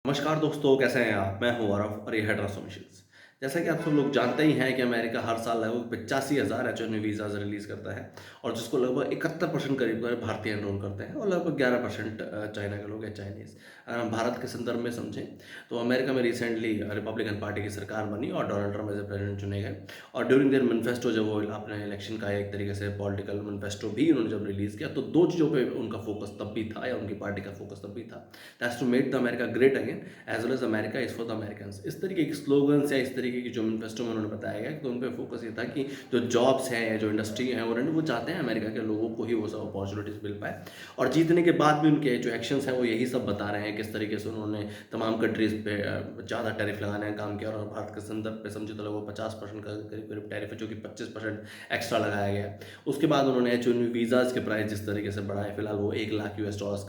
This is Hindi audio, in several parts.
नमस्कार दोस्तों, कैसे हैं आप? मैं हूँ आरव और ये है ट्रांसफॉर्मेशंस। जैसा कि आप सब लोग जानते ही हैं कि अमेरिका हर साल लगभग 85,000 H-1B वीज़ाज़ रिलीज़ करता है और जिसको लगभग 71% करीब भारतीय एनरोल करते हैं और लगभग 11% चाइना के लोग हैं, चाइनीज़। अगर हम भारत के संदर्भ में समझें, तो अमेरिका में रिसेंटली रिपब्लिकन पार्टी की सरकार बनी और Donald Trump as a president चुने गए और ड्यूरिंग देयर मैनिफेस्टो जब वो अपने इलेक्शन का एक तरीके से पॉलिटिकल मैनिफेस्टो भी उन्होंने जब रिलीज़ किया, तो 2 चीज़ों पे उनका फ़ोकस तब भी था या उनकी पार्टी का फ़ोकस तब भी था। That's to make the America great again as well as America is for the Americans. इस तरीके के स्लोगन्स या इस तरीके की जो मैनिफेस्टो में उन्होंने बताया गया, तो उन पे फोकस ये था कि जो जॉब्स हैं या जो इंडस्ट्री है वो चाहते हैं अमेरिका के लोगों को ही वो सब अपॉर्चुनिटीज़ मिल पाए और जीतने के बाद भी उनके जो एक्शंस हैं वो यही सब बता रहे हैं किस तरीके से उन्होंने तमाम कंट्रीज़ पे ज़्यादा टैरिफ लगाने का काम किया और भारत के संदर्भ पे समझे तो लगभग 50% का करीब करीब टैरिफ है, जो कि 25% एक्स्ट्रा लगाया गया है। उसके बाद उन्होंने H-1B वीज़ाज़ के प्राइस जिस तरीके से बढ़ाए, फिलहाल वो $1 लाख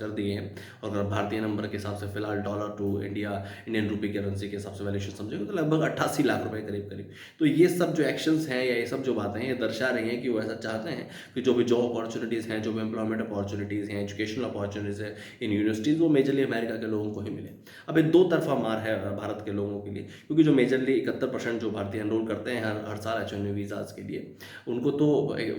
कर दिए हैं और अगर भारतीय नंबर के हिसाब से फिलहाल dollar to Indian rupee currency के हिसाब से वैल्यूएशन समझेंगे तो लगभग 88 लाख रुपए करीब करीब। तो ये सब जो एक्शंस हैं या ये सब जो बातें हैं, ये दर्शा रही हैं कि वो ऐसा चाहते हैं कि जो भी जॉब अपॉर्चुनिटीज़ हैं, जो भी एम्प्लॉयमेंट अपॉर्चुनिटीज़ हैं, एजुकेशनल अपॉर्चुनिटीज़ है इन यूनिवर्सिटीज़, वो मेजरली अमेरिका के लोगों को ही मिले। अब ये दो तरफा मार है भारत के लोगों के लिए, क्योंकि जो मेजरली 71% जो भारतीय एनरोल करते हैं हर हर साल H-1B वीज़ाज़ के लिए, उनको तो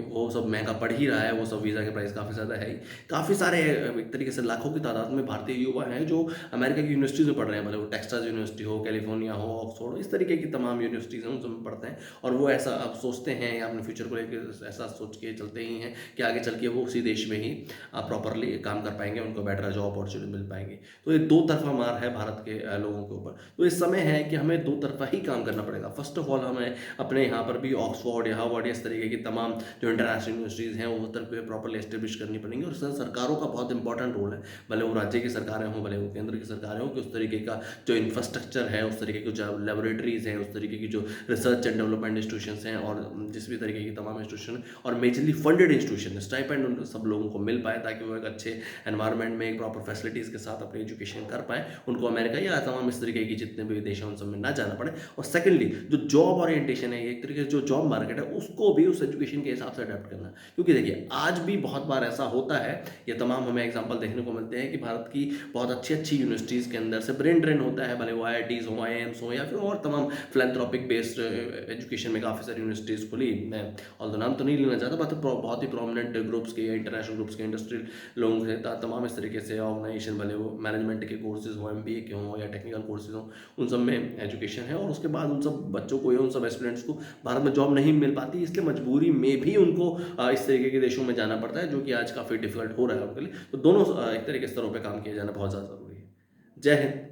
वो सब महंगा पड़ ही रहा है, वो सब वीज़ा के प्राइस काफ़ी ज़्यादा है ही। काफ़ी सारे एक तरीके से लाखों की तादाद में भारतीय युवा हैं जो अमेरिका की यूनिवर्सिटीज़ में पढ़ रहे हैं, भले वो टेक्सास यूनिवर्सिटी हो, कैलिफोर्निया हो, ऑक्सफोर्ड हो, इस तरीके की तमाम यूनिवर्सिटीज़ हैं, उन सब में पढ़ते हैं और वो ऐसा अब सोचते हैं या अपने फ्यूचर को लेके ऐसा सोच के चलते ही हैं कि आगे चल के वो उसी देश में ही प्रॉपरली काम कर पाएँगे, उनको बेटर जॉब अपॉर्चुनिटी मिल पाएँगी। तो ये दो तरफ़ा मार है भारत के लोगों के ऊपर। तो इस समय है कि हमें दो तरफ़ा ही काम करना पड़ेगा। फर्स्ट ऑफ ऑल हमें अपने यहाँ पर भी ऑक्सफोर्ड या हार्वर्ड या इस तरीके की तमाम जो इंटरनेशनल यूनिवर्सिटीज़ हैं, वो उधर पे प्रॉपरली एस्टेब्लिश करनी पड़ेंगी और इसमें सरकारों का बहुत इंपॉर्टेंट रोल है। भले वो राज्य की सरकारें हों, भले वो केंद्र की सरकारें हों, कि उस तरीके का जो इंफ्रास्ट्रक्चर है, उस तरीके की जो लैबोरेटरीज़ हैं, उस तरीके की जो रिसर्च एंड डेवलपमेंट इंस्टीट्यूशंस हैं और जिस भी तरीके की तमाम इंस्टीट्यूशन और मेजरली फंडेड इंस्टीट्यूशन स्टाइपेंड उन सब लोगों को मिल पाए ताकि वो एक अच्छे एनवायरनमेंट में एक प्रॉपर फैसिलिटीज़ के साथ अपनी एजुकेशन कर पाएँ। उनको अमेरिका या तमाम इस तरीके की जितने भी देश हैं उन सब में ना जाना पड़े और सेकेंडली जो जॉब ओरिएंटेशन है, एक तरीके से जो जॉब मार्केट है उसको भी उस एजुकेशन के हिसाब से अडैप्ट करना। क्योंकि देखिए आज भी बहुत बार ऐसा होता है, ये तमाम हमें एग्जांपल देखने को मिलते हैं कि भारत की बहुत अच्छी-अच्छी यूनिवर्सिटीज़ के अंदर से ब्रेन ड्रेन होता है, भले वो आईआईटीज़ हों, आईआईएम्स हों या फिर और तमाम फिलैंथ्रोपिक बेस्ड एजुकेशन में काफ़ी सारी यूनिवर्सिटीज़ खुली। मैं ऑल्दो नाम तो नहीं लेना चाहता, बट बहुत ही प्रोमिनेंट ग्रुप्स के या इंटरनेशनल ग्रुप्स के इंडस्ट्रियल लोगों से तमाम इस तरीके से ऑर्गेनाइजेशन, भले वो मैनेजमेंट के कोर्सेज़ हों, एमबीए के हों या टेक्निकल कोर्सेज़ हों, उन सब में एजुकेशन है और उसके बाद उन सब बच्चों को या उन सब स्टूडेंट्स को भारत में जॉब नहीं मिल पाती, इसलिए मजबूरी में भी उनको इस तरीके के देशों में जाना पड़ता है, जो कि आज काफ़ी डिफ़िकल्ट हो रहा है उनके लिए। तो दोनों एक तरह के स्तरों पे काम किया जाना बहुत ज़्यादा ज़रूरी है। जय हिंद।